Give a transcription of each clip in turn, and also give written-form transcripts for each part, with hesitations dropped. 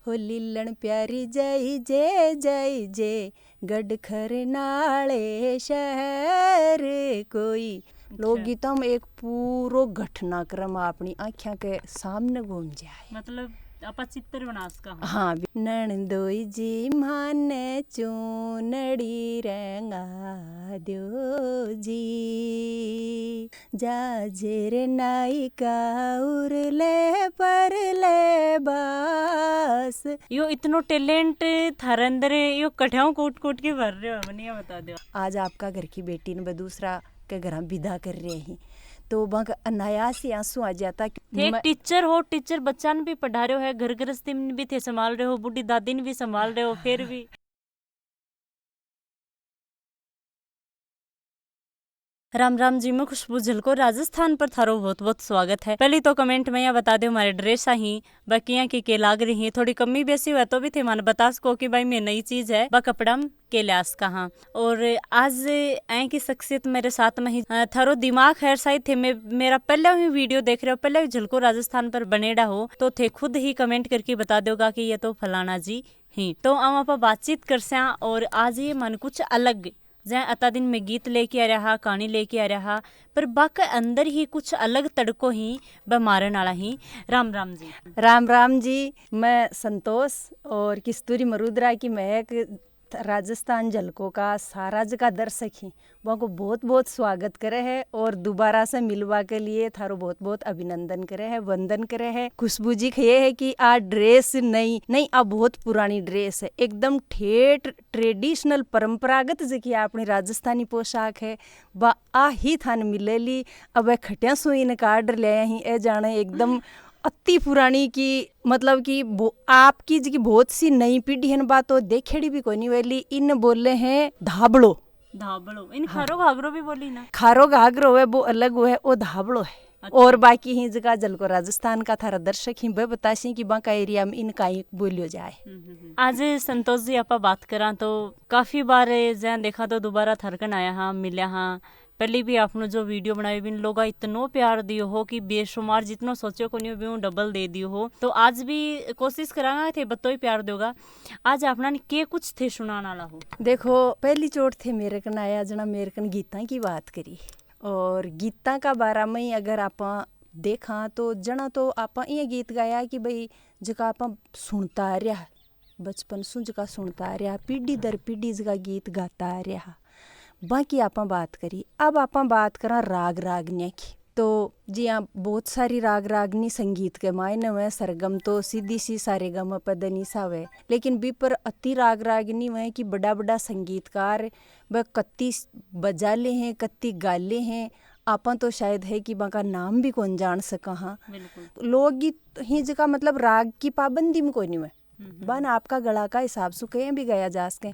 हो लीलन प्यारी जय जय जय जय गढ़खर नाले शहर कोई। लोकगीतों में एक पूरा घटनाक्रम अपनी आँखों के सामने घूम जाए, मतलब आपा चित्र बना उसका। हाँ, नणदोई जी माने चूनड़ी रंगा दो जी, जाजेर नायिका उरले पर ले बास। यो इतनो टैलेंट थारे अंदर यो कठियाओं कूट कूट के भर रहे हो, मनिया बता दो। आज आपका घर की बेटी ने दूसरा के घर विदा कर रहे हैं तो वहाँ अनायास ही आंसू आ जाता। एक टीचर हो, टीचर बच्चा ने भी पढ़ा रहे हो है, घर गृहस्थी में भी थे संभाल रहे हो, बूढ़ी दादी ने भी संभाल रहे हो, फिर भी राम राम जी। मैं खुशबू झलको राजस्थान पर थारो बहुत बहुत स्वागत है। पहले तो कमेंट में यह बता दो हमारे ड्रेस ही बाकी की लाग रही है, थोड़ी कमी बेसी हुआ तो भी थे मन बता सको कि भाई मैं नई चीज है बा कपड़ा के लिहाज कहाँ। और आज ऐ की शख्सियत मेरे साथ में ही थारो दिमाग खैर सही थे, मेरा पहले ही वीडियो देख रहे हो, पहले ही झलको राजस्थान पर बनेड़ा हो तो थे खुद ही कमेंट करके बता दोगा कि ये तो फलाना जी ही। तो हम आप बातचीत कर से और आज ये मन कुछ अलग जै अता दिन में गीत लेके आ रहा, कहानी लेके आ रहा, पर बाक अंदर ही कुछ अलग तड़को ही मारन वाला ही। राम राम जी। राम राम जी। मैं संतोष और किस्तूरी मरुद्रा की महक राजस्थान झलको का सारा जगह दर्शक ही वहाँ को बहुत बहुत स्वागत करे है और दोबारा से मिलवा के लिए थारो बहुत बहुत अभिनंदन करे है, वंदन करे है। खुशबू जी ये है कि आ ड्रेस नहीं आ बहुत पुरानी ड्रेस है, एकदम ठेठ ट्रेडिशनल परंपरागत जी अपनी राजस्थानी पोशाक है वह आ ही थान मिलेली। अब खटिया सुई ने काट ले ही ए जाने एकदम अति पुरानी की, मतलब कि आपकी जी की बहुत सी नई पीढ़ी है बात तो देखेड़ी भी कोई नहीं वेली। इन बोले हैं धाबड़ो, इन खारो घाघरो भी बोली ना, खारो घाघरो है वो अलग है, वो धाबड़ो है। अच्छा। और बाकी ही जगह झलको राजस्थान का थारा दर्शक ही वह बतासी कि बाका एरिया में इनका ही बोलियो जाए। आज संतोष जी आपा बात करा तो काफी बार जहाँ देखा तो दोबारा थरकन आया हाँ, मिल्या हाँ। पहले भी आपने जो वीडियो बनाई बिन लोग इतनो प्यार दियो हो कि बेशुमार जितनो सोचो को नहीं डबल दे दियो हो। तो आज भी कोशिश करांगा थे बतो ही प्यार दोगा। आज अपना के कुछ थे सुनाना वाला हो। देखो पहली चोट थे मेरे कन आया जना मेरे कन गीता की बात करी, और गीता का बारा में अगर आप देखा तो जना तो आप ये गीत गाया कि भाई जका आप सुनता आ रहा बचपन सुन जका सुनता आ रहा, पीढ़ी दर पीढ़ी जका गीत गाता आ रहा। बाकी आप बात करी, अब आप बात करा राग रागनिया की। तो जी हाँ, बहुत सारी राग रागनी संगीत के मायने में सरगम तो सीधी सी सारे गम पदनी सा है, लेकिन भी पर अति राग रागनी है कि बड़ा बड़ा संगीतकार वह कत्ती बजा ले हैं, कत्ती गाले हैं, आपा तो शायद है कि बाका नाम भी कौन जान सका। हाँ, लोकगीत ही जगह मतलब राग की पाबंदी में कोई नहीं है, बन आपका गला का हिसाब से कहीं भी गाया जा सके,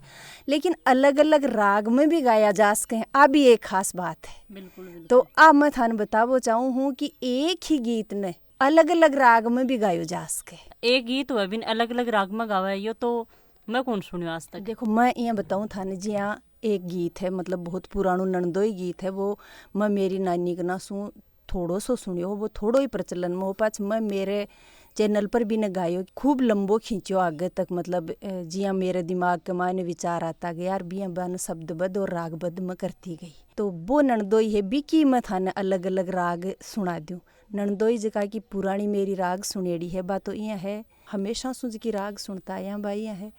लेकिन अलग अलग राग में भी गाया जा सके। अब एक खास बात है। बिल्कुल, बिल्कुल। तो अब मैं थाने बतावो चाहूँ हूँ कि एक ही गीत ने अलग अलग राग में भी गायो जा सके। एक गीत हुआ बिन अलग अलग राग में गावा है, यो तो मैं कौन सुनियो आज तक। देखो मैं यहाँ बताऊँ थाने जी, यहाँ एक गीत है मतलब बहुत पुरानो नंदोई गीत है, वो मैं मेरी नानी के ना सुन थोड़ो सो सुनियो, वो थोड़ो ही प्रचलन में हो पाच मैं मेरे चैनल पर भी न गायो, खूब लंबो खींचो आगे तक। मतलब जिया मेरे दिमाग के मायने विचार आता गया यार बिया बन शब्दबद्ध और रागबद्ध में करती गई। तो वो नंदोई है बिकी मैं थाने अलग अलग राग सुना दूँ। नंदोई जगह की पुरानी मेरी राग सुनेड़ी है बात तो यहाँ है, हमेशा सुज की राग सुनता यहाँ भाई यहाँ है।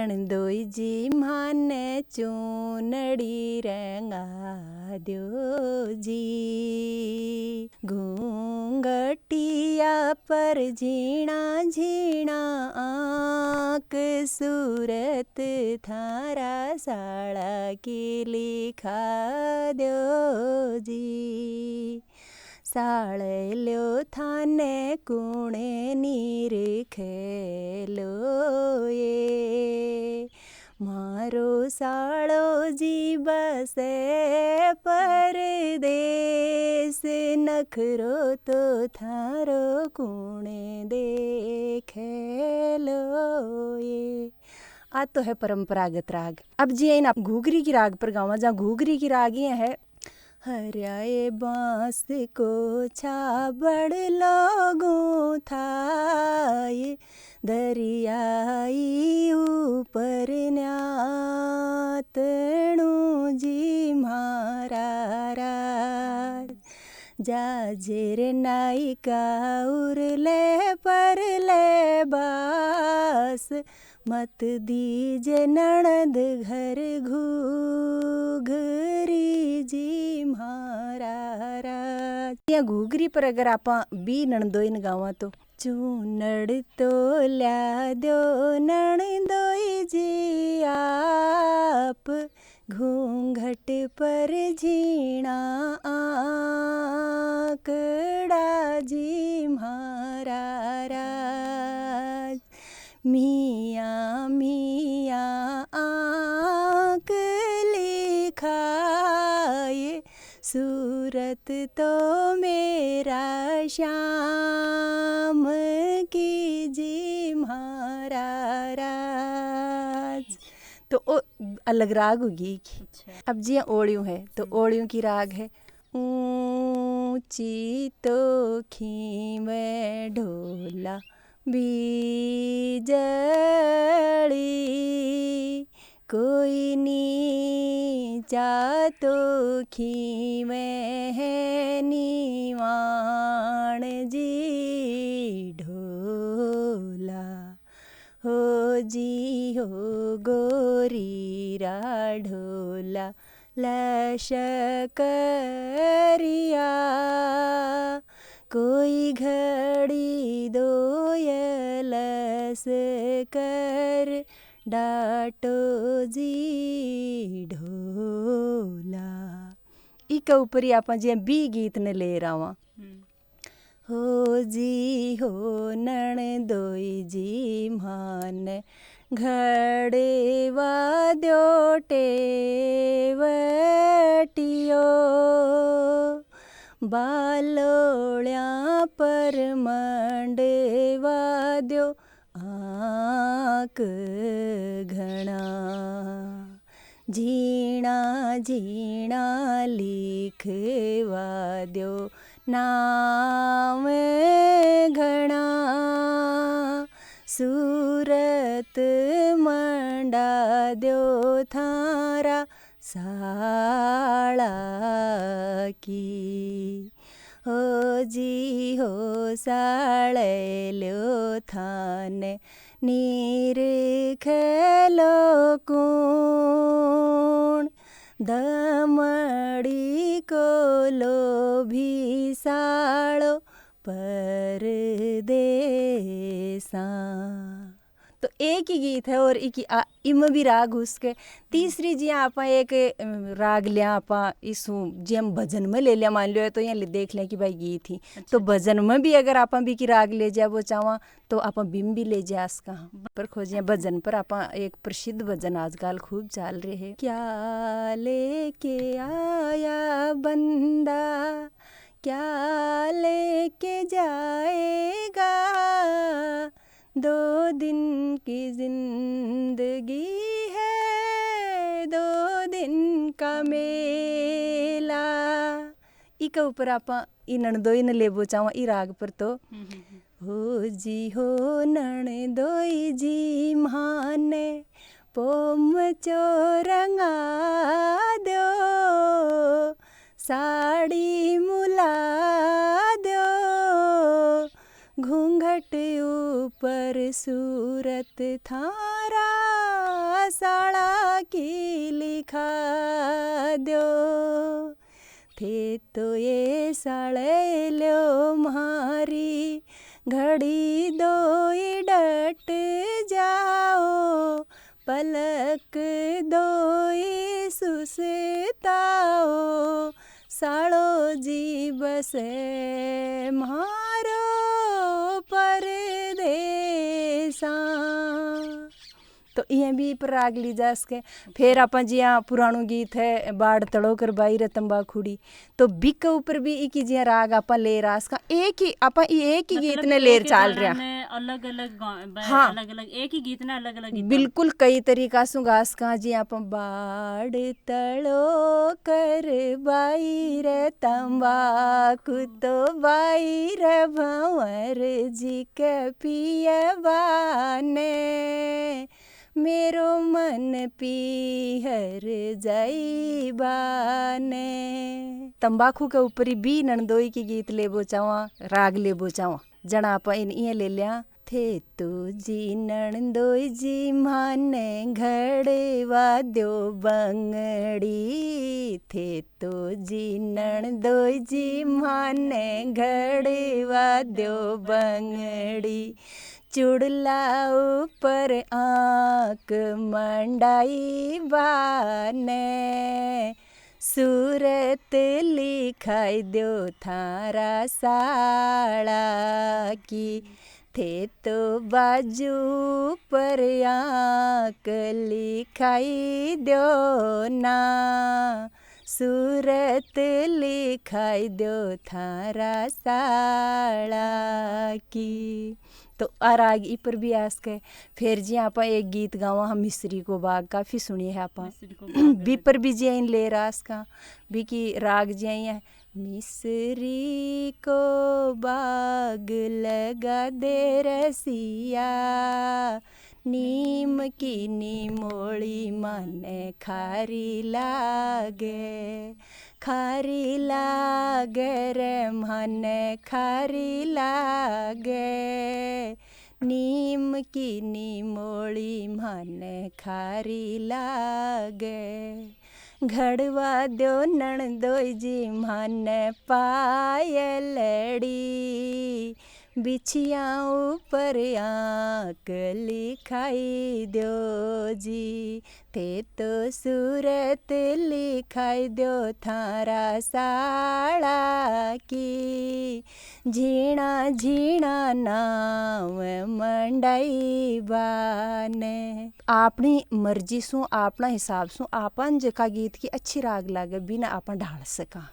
नंदोई जी माने चूनड़ी रंगा दो जी, घूंघटिया पर झीणा झीणा आँख सूरत थारा साड़ा की लिखा दो जी, साळे लो थाने कुणे नीर खेलो ये, मारो साळो जी बसे परदेस, नखरो तो थारो कुणे देखेलो ये। आज तो है परंपरागत राग। अब जी इन आप घूघरी की राग पर गावा, जहाँ घूघरी की राग ये है हरियाए बांस को छाबड़ लोगों थाए दरियाई ऊपर न्यातणु जी म्हारा जाजेर नायिका उरले परले बास मत दीजे नणद घर घूघरी जी म्हारा या घूघरी पर अगर आप बी नणदोइन गावा तो चूनड़ तो ल्या दो नणदोई जी आप घूंघट पर झीणा आंकड़ा जी म्हारा राज मियाँ मियाँ आंक लिखाए सूरत तो मेरा श्याम की जी म्हारा राज। तो ओ अलग राग होगी। अब जी ओड़ियों है तो ओड़ियों की राग है ऊंची तो खींवे ढोला बीजड़ी कोई नीचा तो खींवे है नीवाण जी ढोला हो जी हो गोरी रा ढोला लशकरिया कोई घड़ी दोयलस कर डाटो जी ढोला। इका ऊपरी आप जी बी गीत ने ले रहा हो जी हो नणदोई जी मान घड़े वाद्यो टेवटियो बालोळ्या पर मंडवा द्यो आंक घणा झीणा झीणा लिखवा द्यो नाम घणा सूरत मंडा द्यो थारा साला की हो जी हो साळे ल्यो थाने निरखलो कोण दमड़ी को लोभी साळो परदेसा। तो एक ही गीत है और एक इम भी राग उसके तीसरी जी आप एक राग लिया आप इसू जी हम भजन में ले लिया मान लो तो यहाँ देख लें कि भाई गीत ही तो भजन में भी अगर आप भी की राग ले जा वो चावा तो आप बिम भी ले जा इसका पर खोजिए भजन पर आप एक प्रसिद्ध भजन आजकल खूब चल रहे हैं क्या लेके आया बंदा क्या लेके जाएगा 2 दिन की जिंदगी है 2 दिन का मेला। इका ऊपर आप नणदोई ने लेबो चावा ई राग पर तो हो जी हो नणदोई जी माने पोम चोरंगा दो साड़ी मुला दो घूंघट ऊपर सूरत थारा साड़ा की लिखा दो थे तो ये साड़े लो मारी घड़ी दो डट जाओ पलक दो सुसताओ साड़ो जी बसे मारो परदेसा। तो इं भी पर राग ली जा सके। फिर आप जिया पुराणो गीत है बाड़ तड़ो कर बाई रे तंबाखुड़ी, तो बिक के ऊपर भी एक ही जिया राग आप ले रास का एक ही आप एक ही गीत ने लेर चाल रहा, अलग अलग हाँ अलग अलग एक ही गीत ने अलग अलग बिल्कुल कई तरीका सु गास का जी आप बाड़ तड़ो कर बाई रे तंबाकू तो बाई रे भंवर जी के पियवाने मेरो मन पीहर जाई बाने। तंबाकू के ऊपर भी नंदोई की गीत लेबो चावा राग लेबो चावा जना आप इन ये ले लिया थे तो जी नंदोई जी माने घड़वा दो बंगड़ी, थे तो जी नंदोई जी माने घड़वा दो बंगड़ी, चुड़ला ऊपर आँख मंडाई बाने सूरत लिखाई दो थारा साड़ा की, थे तो बाजू पर आँख लिखाई दो ना सूरत लिखाई दो थारा साड़ा की। तो राग ई पर भी आस के फिर जी आप एक गीत गावा हम मिस्री को बाग काफ़ी सुनिए है आप बी पर भी जी इन ले रास का भी की राग जी है मिस्री को बाग लगा दे रसिया नीम की नीमोड़ी माने खारी लागे, खारी लागे रे माने खारी लागे नीम की नीमोड़ी माने खारी लागे, घड़वा दो नणदोई जी माने पायलड़ी बिछिया ऊपर आँख लिखाई दो जी, थे तो सूरत लिखाई दो थारा साड़ा की, झीणा झीणा नाव मंडाई बाने। अपनी मर्जी सु अपना हिसाब सु आपन जका गीत की अच्छी राग लागे बिना आपन ढाल सका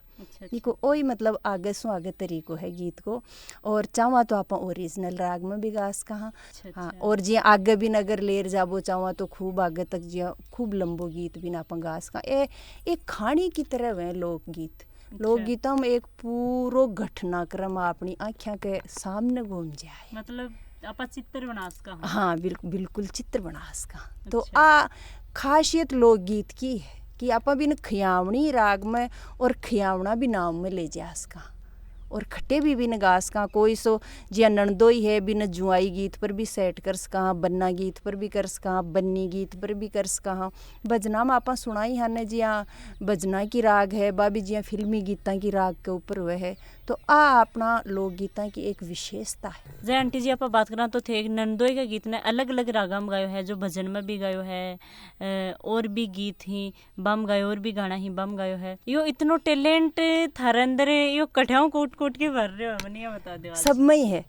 इको ओई मतलब आगे सु आगे तरीको है गीत को। और चाहवा तो आप ओरिजिनल राग में भी गास कहाँ हाँ और जी आगे भी नगर लेर जाबो चाहवा तो खूब आगे तक जी खूब लंबो गीत भी ना अपन गास का एक खानी की तरह है लोकगीत। लोकगीतों में एक पूरो घटनाक्रम अपनी आँखों के सामने घूम जाए मतलब आप चित्र बनास का हाँ बिल्कुल चित्र बनास का। तो आ खासियत लोकगीत की है कि आप बिन खियावनी राग में और खियावना भी नाम में ले जास का और खट्टे भी बिन गास का कोई सो जिया नंदोई है बिन जुआई गीत पर भी सेट कर सका बन्ना गीत पर भी कर सका बन्नी गीत पर भी कर सका भजना में आप सुनाई हाने जिया भजना की राग है बाबी जिया फिल्मी गीता की राग के ऊपर हुए है। तो आ अपना लोकगीता की एक विशेषता है। जय आंटी जी आप बात करा तो थे नंदोई का गीत ने अलग अलग रागा में गायो है जो भजन में भी गायो है और भी गीत ही बम गायो और भी गाना ही बम गायो है। यो इतनो टैलेंट थारे अंदर यो कठियाओं कोट के भर रहे हो बनिया बता दे सब में ही है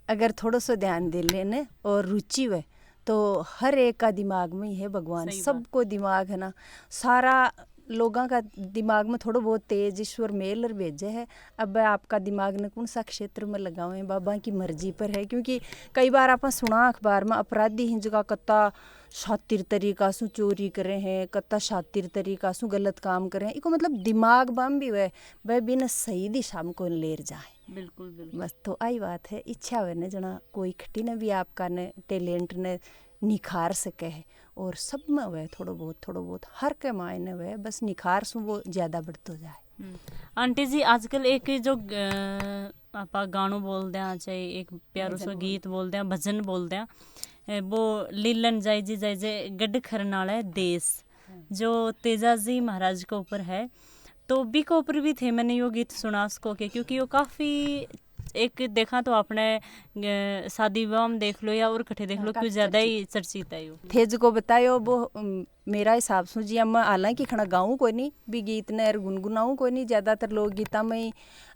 अगर थोड़ा सा ध्यान दे लेने और रुचि है तो हर एक का दिमाग में ही है भगवान सबको दिमाग है ना सारा लोगों का दिमाग में थोड़ा बहुत तेज ईश्वर मेल और भेजे है। अब आपका दिमाग ने कौन सा क्षेत्र में लगावे बाबा की मर्जी पर है क्योंकि कई बार आप सुना अखबार में अपराधी हिंज का कत्ता शातिर तरीका सु चोरी करे हैं कत्ता शातिर तरीका सु गलत काम करे हैं इको मतलब दिमाग बम भी वह बिना सही दिशा में कौन लेर जाए। बिल्कुल बस तो आई बात है इच्छा हुए न जना कोई खट्टी ने भी आपका ने टैलेंट ने निखार सके है और सब में हुए थोड़ा बहुत हर के मायने हुए बस निखार सु वो ज़्यादा बढ़ते जाए। आंटी जी आजकल एक जो आप गानों बोलते हैं चाहे एक प्यारो सो गीत बोलते हैं भजन बोलते हैं वो लीलन जाय जे गढ़ खरनाला देश जो तेजाजी महाराज के ऊपर है तो बी के ऊपर भी थे मैंने यो गीत सुना उसको के क्योंकि वो काफ़ी एक देखा तो आपने शादी विवाह में देख लो या और कठे देख लो क्यों ज़्यादा ही चर्चित है यो थे जो बतायो वो मेरा हिसाब से जी मैं हालांकि खड़ा गाऊँ कोई नहीं भी गीत ने गुनगुनाऊँ कोई नहीं ज़्यादातर लोग गीता में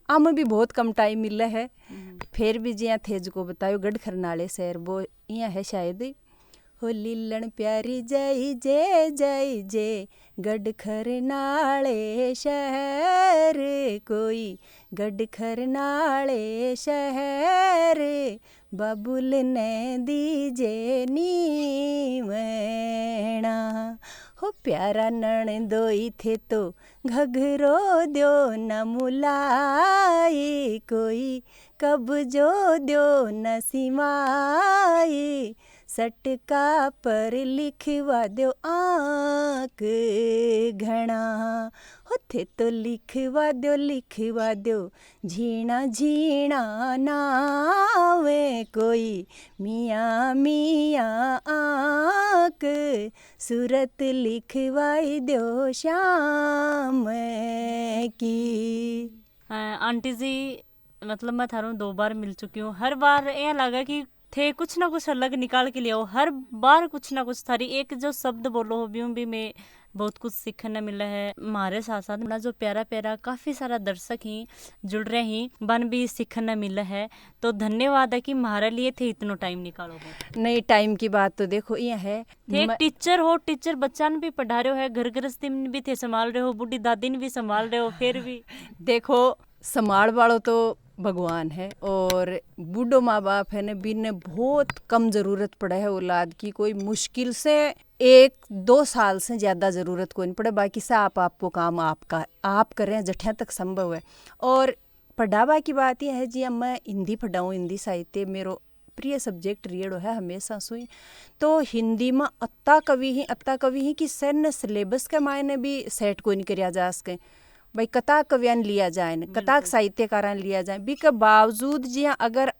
आम भी बहुत कम टाइम मिले है फिर भी जी थे जो बतायो गढ़ खरनाले शहर वो यहाँ है शायद हो लीलन प्यारी जय जय जय जय गढ़खर नाले शहर कोई गढ़खर नाले शहर बाबुल ने दीजे नीवना हो प्यारा नणदोई थे तो घघरो द्यो न मुलाई कोई कब जो द्यो न सिमाई सटका पर लिखवा दो आँक घना होते तो लिखवा दो झीणा झीणा नावे कोई मियाँ मियाँ आँक सूरत लिखवाई दो शाम की। आंटी जी मतलब मैं थारों 2 बार मिल चुकी हूँ, हर बार यह लगा कि थे कुछ ना कुछ अलग निकाल के ले आओ, हर बार कुछ ना कुछ थारी एक जो शब्द बोलो हो भी मैं बहुत कुछ सीखने मिला है। हमारे साथ साथ अपना जो प्यारा प्यारा काफ़ी सारा दर्शक ही जुड़ रहे ही बन भी सीखने मिला है, तो धन्यवाद है कि हमारे लिए थे इतना टाइम निकालो हो। नहीं टाइम की बात तो देखो ये है, एक टीचर हो, टीचर बच्चा ने भी पढ़ा रहे हो है, घर गृहस्थी में भी थे संभाल रहे हो, बूढ़ी दादी ने भी संभाल रहे हो, फिर भी देखो संभाल वालों तो भगवान है और बूढ़ो माँ बाप है ने बिन बहुत कम ज़रूरत पड़ा है औलाद की, कोई मुश्किल से 1-2 साल से ज़्यादा ज़रूरत कोई नहीं पड़े, बाकी से आपको काम आप कर रहे हैं जठिया तक संभव है। और पढ़ावा की बात यह है जी मैं हिंदी पढ़ाऊँ, हिंदी साहित्य मेरो प्रिय सब्जेक्ट रियड़ो है हमेशा सुई, तो हिंदी में अत्ता कवि ही कि सर ने सिलेबस के मायने भी सेट कोई नहीं करिया जा सके भाई, कथा कवियान लिया जाए न कथा साहित्यकारान लिया जाए भी के बावजूद जी अगर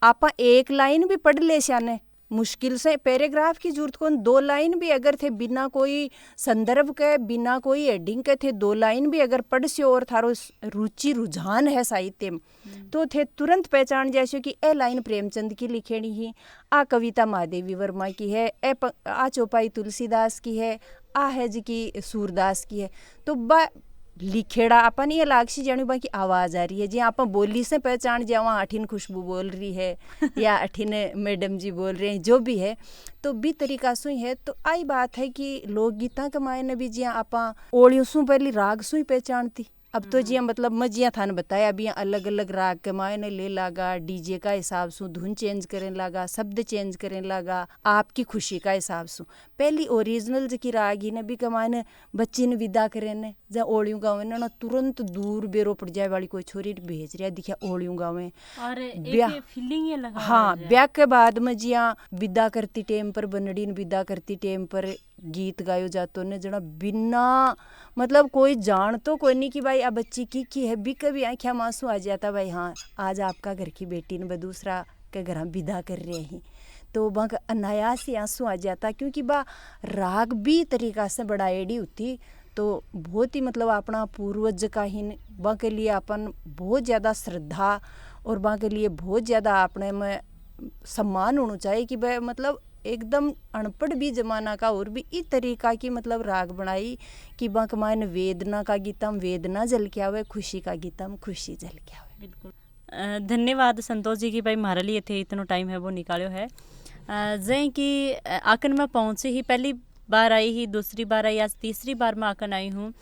आप एक लाइन भी पढ़ ले शाने मुश्किल से पैराग्राफ की जरूरत को 2 लाइन भी अगर थे बिना कोई संदर्भ के बिना कोई हेडिंग के थे 2 लाइन भी अगर पढ़ से और थारो रुचि रुझान है साहित्य में तो थे तुरंत पहचान जैसे कि ए लाइन प्रेमचंद की लिखेनी ही, आ कविता महादेवी वर्मा की है, आ चौपाई तुलसीदास की है, आ है जी की सूरदास की है, तो लिखेड़ा अपन ये लागसी जानी बाकी आवाज़ आ रही है जी आप बोली से पहचान जावा अठिन खुशबू बोल रही है या अठिन मैडम जी बोल रहे हैं जो भी है, तो भी तरीका सु ही है। तो आई बात है कि लोकगीता के मायने भी जिया आप ओलियों सु पहली राग सु ही पहचानती, अब तो जिया मतलब मैं जिया थाने बताया अभी अलग अलग राग के मायने ले लागा, डीजे का हिसाब से धुन चेंज करें लगा, शब्द चेंज करें लगा, आपकी खुशी का हिसाब से पहली ओरिजिनल की राग ही ने भी के मायने बच्ची ने विदा करें ने जहाँ ओलियों गाँव में ना तुरंत दूर बेरो पड़ जाए वाली कोई छोरी भेज रहा दिखा ओलियों गाँव में और फीलिंग ये लगा हाँ ब्याह के बाद में जिया विदा करती टेम पर बनड़ी विदा करती टेम पर गीत गायो जातो ने जना बिना मतलब कोई जान तो कोई नहीं कि भाई अब बच्ची की है भी कभी आँखिया मांसू आ जाता भाई हाँ आज आपका घर की बेटी ने दूसरा के घर हम विदा कर रहे हैं, तो वहाँ का अनायास ही आंसू आ जाता क्योंकि बा राग भी तरीका से बड़ा एडी होती, तो बहुत ही मतलब अपना पूर्वज का ही वहाँ के लिए अपन बहुत ज़्यादा श्रद्धा और वहाँ के लिए बहुत ज़्यादा अपने में सम्मान होना चाहिए कि भाई मतलब एकदम अनपढ़ भी जमाना का और भी इस तरीका की मतलब राग बनाई कि बंक मान वेदना का गीतम वेदना जल के आवे, खुशी का गीतम खुशी जल के आवे। बिल्कुल धन्यवाद संतोष जी की भाई हमारे लिए थे इतना टाइम है वो निकालो है। जय कि आकन में पहुँची ही पहली बार आई ही, दूसरी बार आई, आज तीसरी बार मैं आकन आई हूँ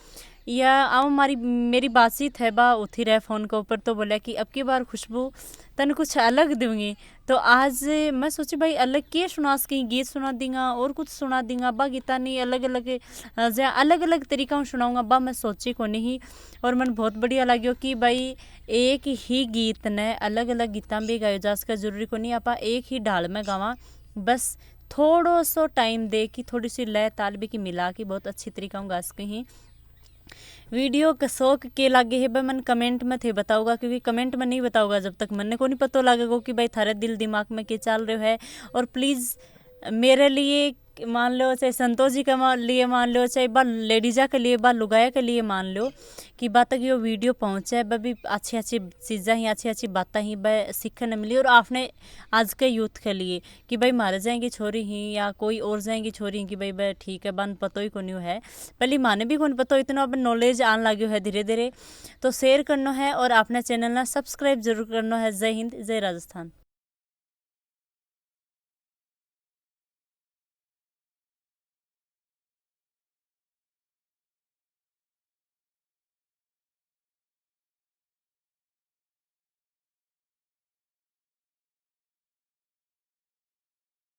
या आओ मेरी बातचीत है बा उठी रहे फ़ोन के ऊपर, तो बोला कि अब की बार खुशबू तन कुछ अलग दूंगी, तो आज मैं सोची भाई अलग के सुना सकें, गीत सुना दूंगा और कुछ सुना दूंगा बा गीता नहीं अलग अलग तरीका सुनाऊंगा बा मैं सोची को नहीं। और मन बहुत बढ़िया लगे कि भाई एक ही गीत ने अलग अलग गीता भी गायो जा सका, जरूरी को नहीं आप एक ही ढाल में गावा, बस थोड़ो सो टाइम दे कि थोड़ी सी लय ताल भी की मिला के बहुत अच्छी तरीका गा सके ही। वीडियो का शौक के लागे है भाई मन कमेंट में थे बताऊंगा, क्योंकि कमेंट में नहीं बताऊंगा जब तक मन को नहीं पता लगेगा कि भाई थारे दिल दिमाग में क्या चल रहे है। और प्लीज़ मेरे लिए मान लो चाहे संतोष जी का लिए मान लो चाहे बा लेडीजा के लिए बा लुगाया के लिए मान लो कि बात तक ये वीडियो पहुँचे है भी अच्छी अच्छी चीज़ें ही अच्छी बातें ही भाई सीखने मिली। और आपने आज के यूथ के लिए कि भाई मारे जाएंगी छोरी ही या कोई और जाएंगी छोरी ही कि भाई ठीक है बन पतो ही को नहीं है, पहले माने भी कौन पता इतना अब नॉलेज आन लगे है धीरे धीरे, तो शेयर करना है और अपने चैनल ना सब्सक्राइब जरूर करना है। जय हिंद जय राजस्थान।